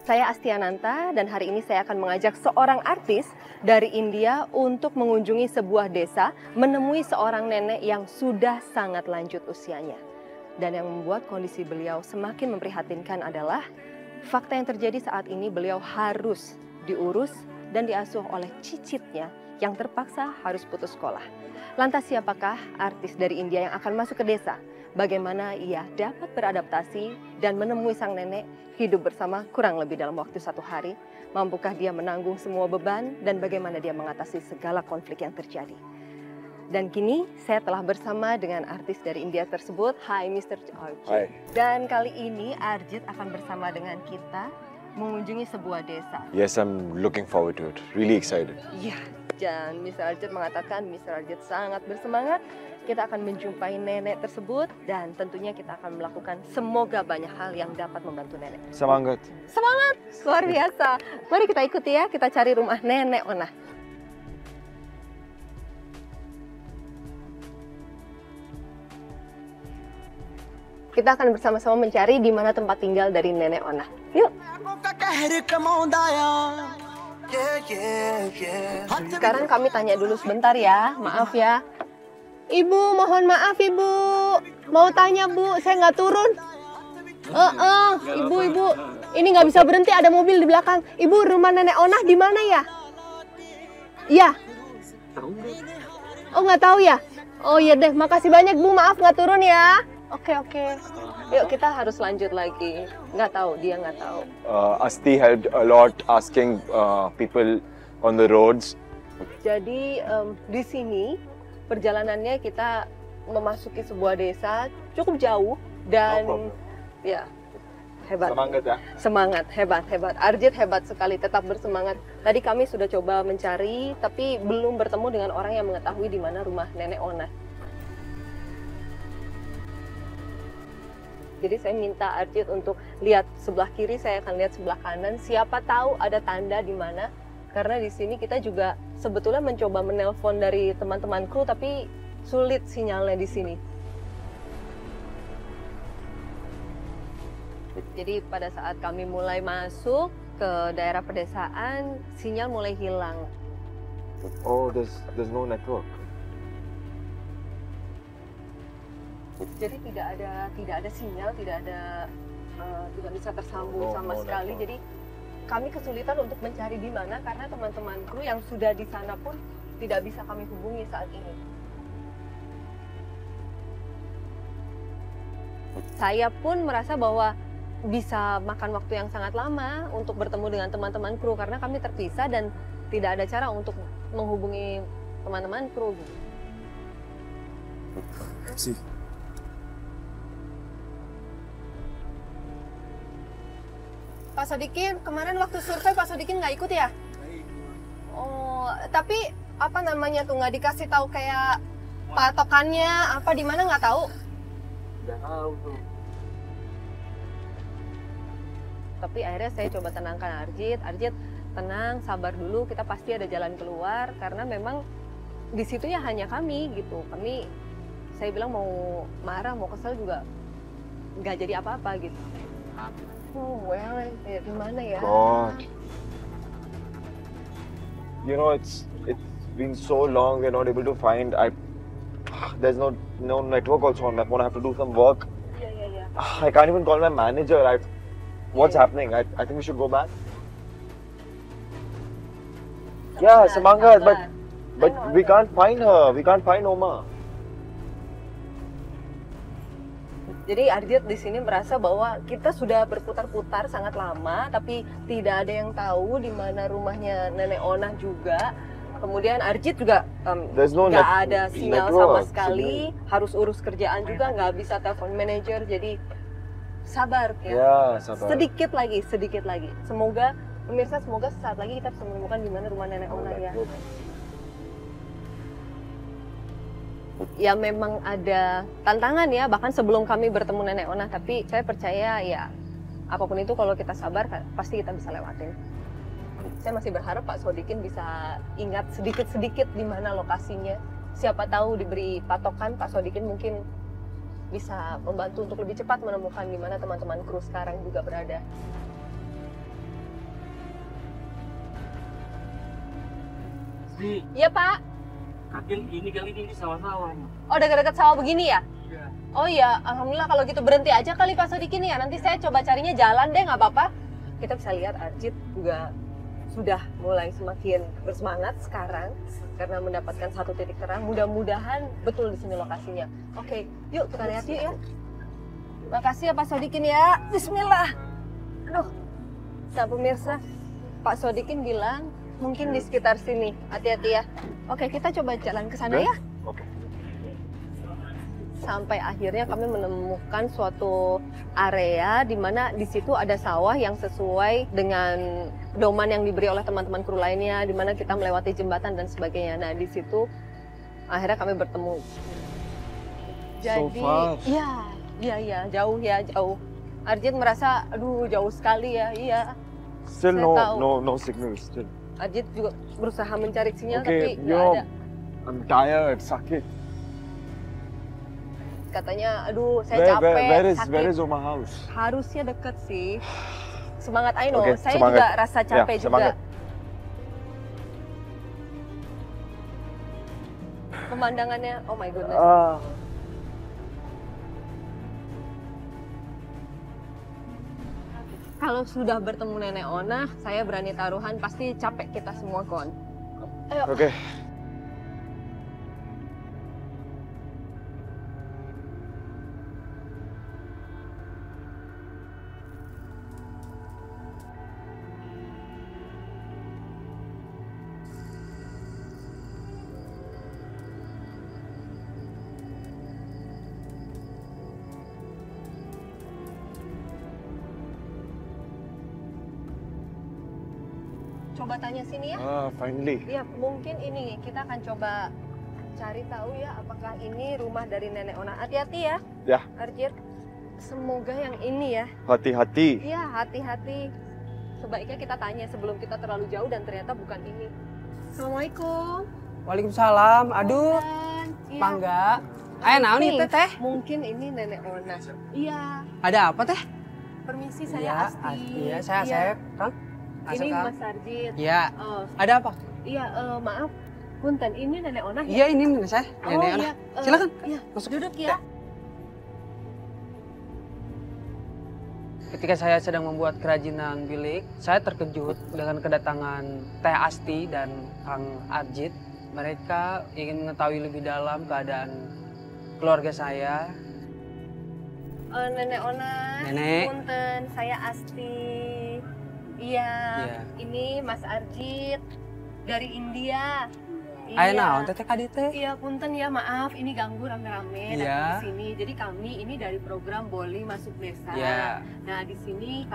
Saya Astiananta dan hari ini saya akan mengajak seorang artis dari India untuk mengunjungi sebuah desa, menemui seorang nenek yang sudah sangat lanjut usianya. Dan yang membuat kondisi beliau semakin memprihatinkan adalah fakta yang terjadi saat ini, beliau harus diurus dan diasuh oleh cicitnya yang terpaksa harus putus sekolah. Lantas siapakah artis dari India yang akan masuk ke desa? Bagaimana ia dapat beradaptasi dan menemui sang nenek, hidup bersama kurang lebih dalam waktu 1 hari? Mampukah dia menanggung semua beban dan bagaimana dia mengatasi segala konflik yang terjadi? Dan kini saya telah bersama dengan artis dari India tersebut. Hai Mr. Arjit. Hai. Dan kali ini Arjit akan bersama dengan kita mengunjungi sebuah desa. Yes, I'm looking forward to it. Really excited. Iya, dan Mr. Arjit mengatakan Mr. Arjit sangat bersemangat. Kita akan menjumpai nenek tersebut dan tentunya kita akan melakukan semoga banyak hal yang dapat membantu nenek. Semangat. Semangat, luar biasa. Mari kita ikuti ya, kita cari rumah nenek Ona. Kita akan bersama-sama mencari di mana tempat tinggal dari nenek Ona. Yuk. Sekarang kami tanya dulu sebentar ya, maaf ya. Ibu, mohon maaf Ibu. Mau tanya Bu, saya nggak turun. Ibu. Ini nggak bisa berhenti, ada mobil di belakang. Ibu, rumah nenek Ona di mana ya? Iya. Oh, nggak tahu ya? Oh iya deh, makasih banyak Bu, maaf nggak turun ya. Oke. Yuk kita harus lanjut lagi. Nggak tahu, dia nggak tahu. Asti helped a lot asking people on the roads. Jadi di sini perjalanannya kita memasuki sebuah desa cukup jauh dan ya hebat. Semangat ya. Semangat, hebat. Arjit hebat sekali, tetap bersemangat. Tadi kami sudah coba mencari tapi belum bertemu dengan orang yang mengetahui di mana rumah nenek Ona. Jadi saya minta Arjit untuk lihat sebelah kiri, saya akan lihat sebelah kanan. Siapa tahu ada tanda di mana. Karena di sini kita juga sebetulnya mencoba menelpon dari teman-teman kru, tapi sulit sinyalnya di sini. Jadi pada saat kami mulai masuk ke daerah pedesaan, sinyal mulai hilang. Oh, there's no network. Jadi tidak ada sinyal, tidak bisa tersambung sama sekali. Jadi kami kesulitan untuk mencari di mana karena teman-teman kru yang sudah di sana pun tidak bisa kami hubungi saat ini. Saya pun merasa bahwa bisa makan waktu yang sangat lama untuk bertemu dengan teman-teman kru karena kami terpisah dan tidak ada cara untuk menghubungi teman-teman kru. See. Pak Sodikin, kemarin waktu survei Pak Sodikin nggak ikut ya? Oh, tapi apa namanya tuh nggak dikasih tahu kayak patokannya apa di mana nggak tahu? Nggak tahu tuh. Tapi akhirnya saya coba tenangkan Arjit tenang, sabar dulu, kita pasti ada jalan keluar karena memang di situ ya hanya kami gitu. Saya bilang mau marah, mau kesel juga nggak jadi apa-apa gitu. Oh, well, di mana ya? God. You know, it's been so long. We're not able to find. There's no network also on my phone. I have to do some work. Yeah. I can't even call my manager. What's happening? I think we should go back. Yeah, semangat, but we can't find her. We can't find Oma. Jadi Arjit di sini merasa bahwa kita sudah berputar-putar sangat lama, tapi tidak ada yang tahu di mana rumahnya nenek Ona juga. Kemudian Arjit juga nggak ada sinyal sama sekali, harus urus kerjaan juga, nggak bisa telepon manajer. Jadi sabar ya. Sabar. Sedikit lagi. Semoga pemirsa, sesaat lagi kita bisa menemukan di mana rumah nenek Ona ya. Ya memang ada tantangan ya, bahkan sebelum kami bertemu nenek Ona, tapi saya percaya ya apapun itu kalau kita sabar pasti kita bisa lewatin. Saya masih berharap Pak Sodikin bisa ingat sedikit-sedikit di mana lokasinya. Siapa tahu diberi patokan Pak Sodikin mungkin bisa membantu untuk lebih cepat menemukan di mana teman-teman kru sekarang juga berada. Asli, Iya Pak. ini kali ini sawah-sawah. Oh dekat-dekat sawah begini ya? Iya. Oh iya, alhamdulillah kalau gitu berhenti aja kali Pak Sodikin ya. Nanti saya coba carinya jalan deh, nggak apa-apa. Kita bisa lihat Arjit juga sudah mulai semakin bersemangat sekarang karena mendapatkan satu titik terang. Mudah-mudahan betul di sini lokasinya. Oke, yuk kita lihat yuk ya. Makasih ya Pak Sodikin ya. Bismillah. Aduh, nah pemirsa, Pak Sodikin bilang mungkin di sekitar sini. Hati-hati ya. Oke, kita coba jalan ke sana ya. Okay. Sampai akhirnya kami menemukan suatu area di mana di situ ada sawah yang sesuai dengan pedoman yang diberi oleh teman-teman kru lainnya, di mana kita melewati jembatan dan sebagainya. Nah, di situ akhirnya kami bertemu. Jadi, iya, jauh ya, jauh. Arjit merasa, aduh jauh sekali ya, iya. Still Saya tahu. no signal still. Arjit juga berusaha mencari sinyal Okay, tapi nggak ada. I'm tired, sakit. Katanya, aduh saya capek, sakit. Where is Oma house? Harusnya deket sih. Semangat I know, Oke, saya semangat. juga rasa capek Ya, juga. semangat. Pemandangannya, oh my goodness. Kalau sudah bertemu Nenek Ona, saya berani taruhan pasti capek kita semua kon. Ayo. Okay. Coba tanya sini ya. Finally. Ya mungkin ini kita akan coba cari tahu ya apakah ini rumah dari Nenek Ona. Hati-hati ya. Ya. Arjit. Semoga yang ini ya. Hati-hati. Iya hati-hati. Sebaiknya kita tanya sebelum kita terlalu jauh dan ternyata bukan ini. Assalamualaikum. Waalaikumsalam. Aduh, Punten. Iya. Mangga. Ayo naon nih teh? Mungkin ini Nenek Ona. Iya. Ada apa teh? Permisi saya Iya, Asti. Iya, saya Asep. Kang? Asep, Ini Kang. Mas Arjit. Iya. Oh, Ada apa? iya maaf. Punten, ini Nenek Ona ya? Iya, ini nih saya. Nenek Ona. iya. Silakan. Iya, Masuk. duduk ya. Ketika saya sedang membuat kerajinan bilik, saya terkejut dengan kedatangan Teh Asti dan Kang Arjit. Mereka ingin mengetahui lebih dalam keadaan keluarga saya. Nenek Ona. Nenek. Punten, saya Asti. Iya. Iya. Ini Mas Arjit dari India. Ayo naon teh kadi teh? Iya, punten ya, maaf ini ganggu rame-rame Iya. datang ke sini. Jadi kami ini dari program Boli Masuk Desa. Iya. Nah, di sini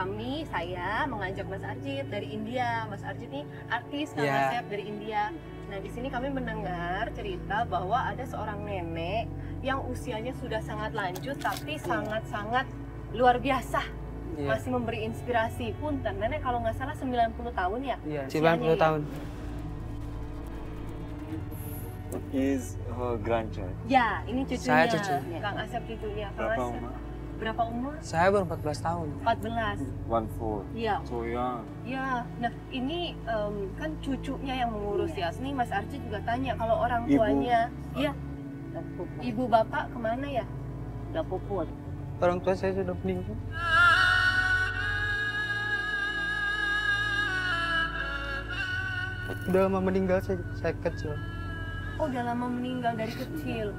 saya mengajak Mas Arjit dari India. Mas Arjit nih artis Kang Iya. Asep dari India. Nah, di sini kami mendengar cerita bahwa ada seorang nenek yang usianya sudah sangat lanjut tapi sangat-sangat luar biasa. Iya. Masih memberi inspirasi. Punten, nenek kalau nggak salah 90 tahun ya? Iya, usianya 90 ya? tahun. He's her grandchild. Ya, ini cucunya. Saya cucu. Kang Asep cucunya. Kang Berapa Asep. umur? Berapa umur? Saya baru 14 tahun. 14. 1-4. Iya. So young. Ya, nah ini kan cucunya yang mengurus ya. Ini Mas Arjit juga tanya kalau orang Ibu. tuanya, iya, ibu bapak kemana ya? Udah puput. Orang tua saya sudah meninggal. Udah lama meninggal saya kecil. Oh, udah lama meninggal dari kecil.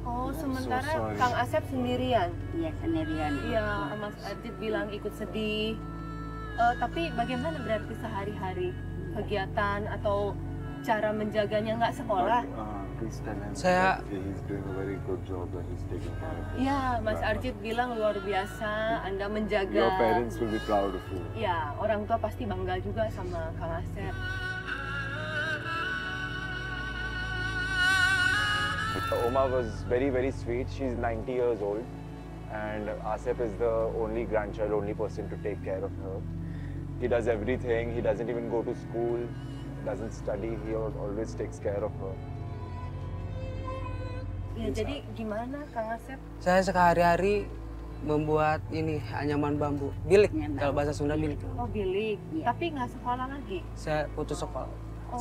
Oh, sementara sorry. Kang Asep sendirian. Iya sendirian. Iya, Mas Arjit bilang ikut sedih. Tapi bagaimana berarti sehari-hari kegiatan atau cara menjaganya nggak sekolah? Please tell him Saya- that he's doing a very good job that he's taking care of you. Iya, Mas Arjit bilang luar biasa Anda menjaga. Your parents will be proud of you. Ya, orang tua pasti bangga juga sama Kang Asep. Oma was very, very sweet. She's 90 years old. And Asep is the only grandchild, only person to take care of her. He does everything. He doesn't even go to school, doesn't study. He always takes care of her. Ya, jadi gimana Kang Asep? Saya sehari-hari membuat ini anyaman bambu, bilik Nyaman. kalau bahasa Sunda bilik. Oh, bilik. Iya. Tapi nggak sekolah lagi. Saya putus sekolah.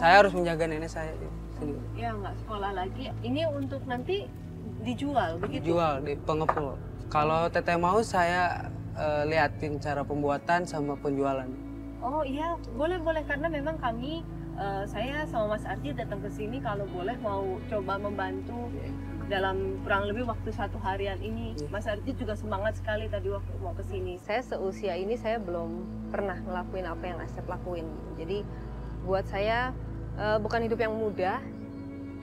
Saya harus menjaga nenek saya sendiri. Ya nggak sekolah lagi. Ini untuk nanti dijual begitu? Jual di pengepul. Kalau teteh mau saya liatin cara pembuatan sama penjualan. Oh iya, boleh karena memang kami saya sama Mas Arji datang ke sini kalau boleh mau coba membantu dalam kurang lebih waktu 1 harian ini. Mas Arji juga semangat sekali tadi waktu mau ke sini. Saya seusia ini saya belum pernah ngelakuin apa yang Asep lakuin. Jadi buat saya bukan hidup yang mudah,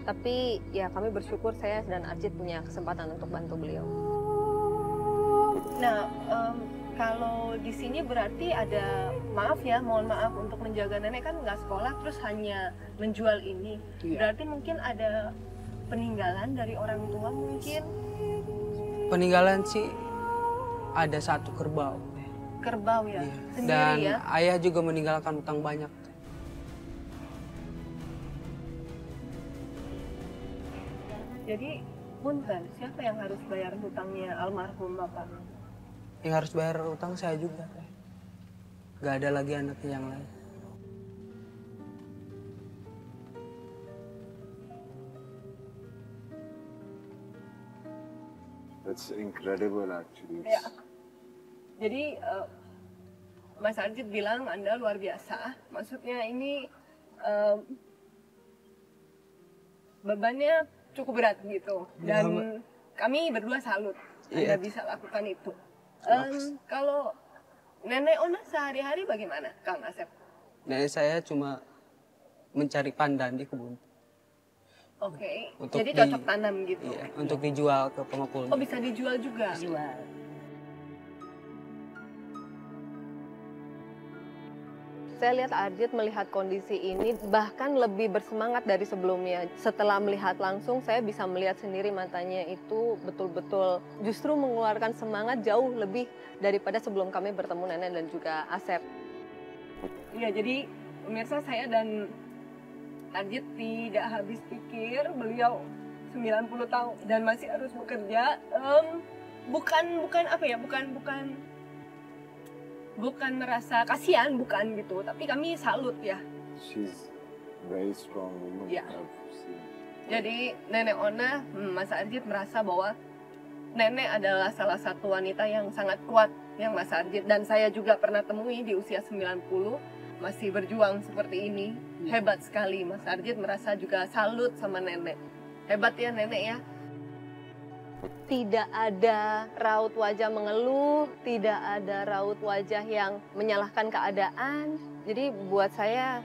tapi ya kami bersyukur saya dan Arjit punya kesempatan untuk bantu beliau. Nah, kalau di sini berarti ada, maaf ya, mohon maaf untuk menjaga nenek kan nggak sekolah terus hanya menjual ini. Berarti mungkin ada peninggalan dari orang tua mungkin? Peninggalan sih ada 1 kerbau. Kerbau ya? Iya. Sendiri Dan ya? ayah juga meninggalkan utang banyak. Jadi, punten, siapa yang harus bayar hutangnya almarhum Bapak? Yang harus bayar utang saya juga. Gak ada lagi anaknya yang lain. That's incredible actually. Ya. Jadi Mas Arjit bilang Anda luar biasa. Maksudnya ini bebannya cukup berat gitu. Dan kami berdua salut Anda bisa lakukan itu. Kalau Nenek Ona sehari-hari bagaimana, Kang Asep? Nenek saya cuma mencari pandan di kebun. Oke, Untuk jadi cocok tanam gitu. Iya, untuk dijual ke pengepul. Oh, bisa dijual juga? Jual. Saya lihat Arjit melihat kondisi ini bahkan lebih bersemangat dari sebelumnya. Setelah melihat langsung, saya bisa melihat sendiri matanya itu betul-betul justru mengeluarkan semangat jauh lebih daripada sebelum kami bertemu Nenek dan juga Asep. Iya, jadi pemirsa, saya dan Arjit tidak habis pikir, beliau 90 tahun dan masih harus bekerja. Bukan apa ya, bukan merasa kasihan, bukan gitu, tapi kami salut ya. She's very strong woman. Yeah. I've seen. Jadi Nenek Ona, Mas Arjit merasa bahwa Nenek adalah salah satu wanita yang sangat kuat yang Mas Arjit dan saya juga pernah temui di usia 90 masih berjuang seperti ini. Hebat sekali. Mas Arjit merasa juga salut sama Nenek. Hebat ya Nenek ya. Tidak ada raut wajah mengeluh, tidak ada raut wajah yang menyalahkan keadaan. Jadi buat saya,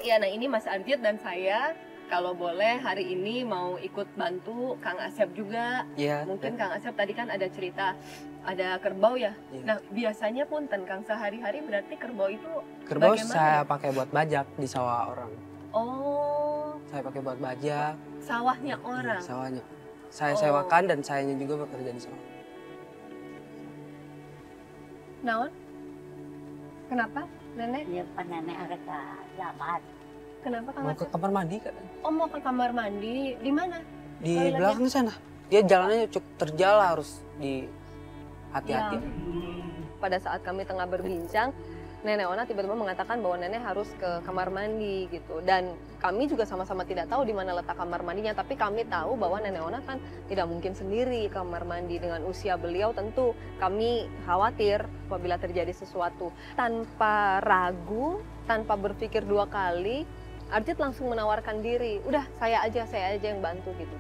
ya nah ini Mas Arjit dan saya, kalau boleh hari ini mau ikut bantu Kang Asep juga. Iya. Mungkin Kang Asep tadi kan ada cerita, ada kerbau ya. Iya. Nah biasanya punten Kang sehari-hari berarti kerbau itu Kerbau bagaimana? saya pakai buat bajak di sawah orang. Oh, Saya pakai buat bajak. sawahnya orang. Sawahnya. Saya Oh. sewakan dan sayanya juga bekerja di sawah. Naon? Kenapa, Nenek? Dia pan nenek ada ke lamar. Kenapa Kang Mau ke Asep? kamar mandi kan? Oh mau ke kamar mandi, di mana? Di Toiletnya? belakang sana. Dia jalannya cukup terjal, harus di hati-hati. Ya. Pada saat kami tengah berbincang, Nenek Ona tiba-tiba mengatakan bahwa Nenek harus ke kamar mandi gitu. Dan kami juga sama-sama tidak tahu di mana letak kamar mandinya, tapi kami tahu bahwa Nenek Ona kan tidak mungkin sendiri ke kamar mandi dengan usia beliau. Tentu kami khawatir apabila terjadi sesuatu. Tanpa ragu, tanpa berpikir 2 kali, Arjit langsung menawarkan diri. Udah, saya aja yang bantu gitu.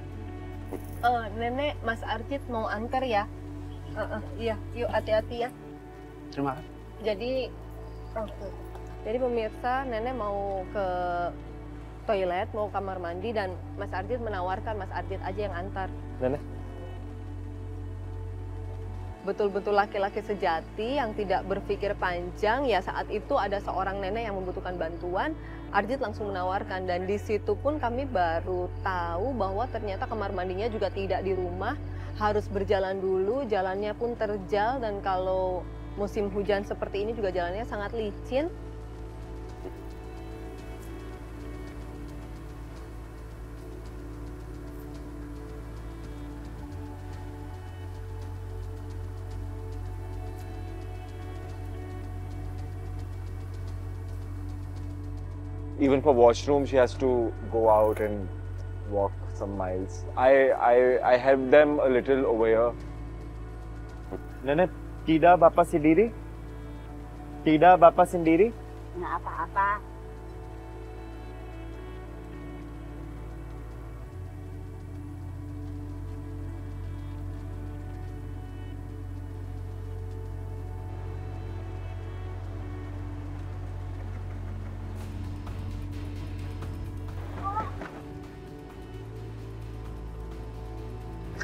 Nenek, Mas Arjit mau antar ya? Iya, yuk hati-hati ya. Terima kasih. Jadi pemirsa, Nenek mau ke toilet, mau kamar mandi, dan Mas Arjit menawarkan Mas Arjit aja yang antar. Nenek? Betul-betul laki-laki sejati yang tidak berpikir panjang. Ya saat itu ada seorang nenek yang membutuhkan bantuan, Arjit langsung menawarkan. Dan di situ pun kami baru tahu bahwa ternyata kamar mandinya juga tidak di rumah, harus berjalan dulu, jalannya pun terjal, dan kalau musim hujan seperti ini juga jalannya sangat licin. Even for washroom, she has to go out and walk some miles. I help them a little over here. Nenek, tidak Bapak sendiri? Tidak Bapak sendiri? Nggak apa-apa.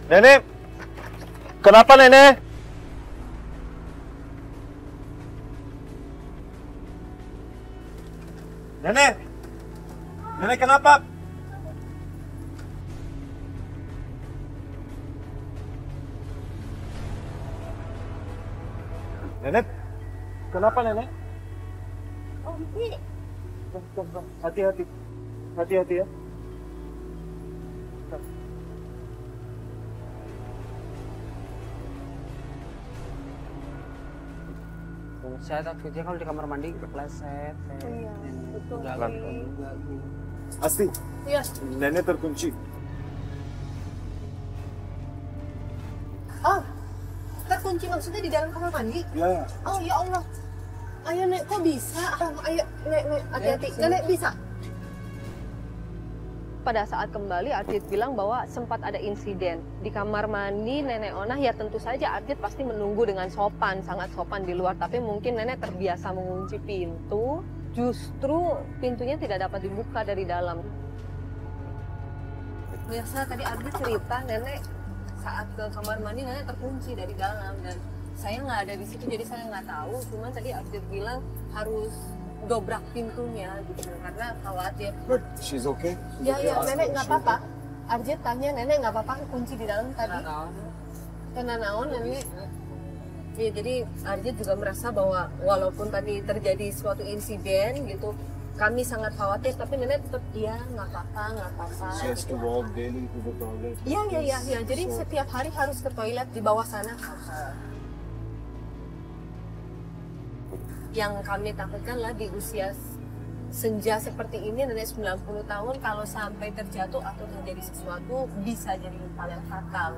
Nenek, kenapa Nenek? Nenek, Nenek kenapa? Nenek, kenapa Nenek? Omsi, Hati-hati, hati-hati ya. Saya takutnya kalau di kamar mandi kepleset. Iya, betul. Asti, Iya. Nenek terkunci. Oh, terkunci maksudnya di dalam kamar mandi? Ya. Oh ya Allah. Ayo Nek, kok bisa? Oh, ayo Nek, hati-hati. Nenek bisa. Pada saat kembali, Ardit bilang bahwa sempat ada insiden di kamar mandi Nenek Onah. Ya tentu saja Ardit pasti menunggu dengan sopan, sangat sopan di luar. Tapi mungkin Nenek terbiasa mengunci pintu, justru pintunya tidak dapat dibuka dari dalam. Biasa tadi Ardit cerita Nenek saat ke kamar mandi Nenek terkunci dari dalam, dan saya nggak ada di situ jadi saya nggak tahu. Cuman tadi Ardit bilang harus dobrak pintunya gitu karena khawatir. She's okay? Ya, Nenek nggak apa-apa. Arjit tanya, Nenek nggak apa-apa kunci di dalam tadi? Karena naon, Nenek. Ya, jadi Arjit juga merasa bahwa walaupun tadi terjadi suatu insiden gitu, kami sangat khawatir, tapi Nenek tetap nggak apa-apa, nggak apa-apa. She has to walk daily to the toilet. Iya. Jadi setiap hari harus ke toilet di bawah sana. Yang kami takutkanlah di usia senja seperti ini, Nenek 90 tahun, kalau sampai terjatuh atau terjadi sesuatu bisa jadi hal yang fatal.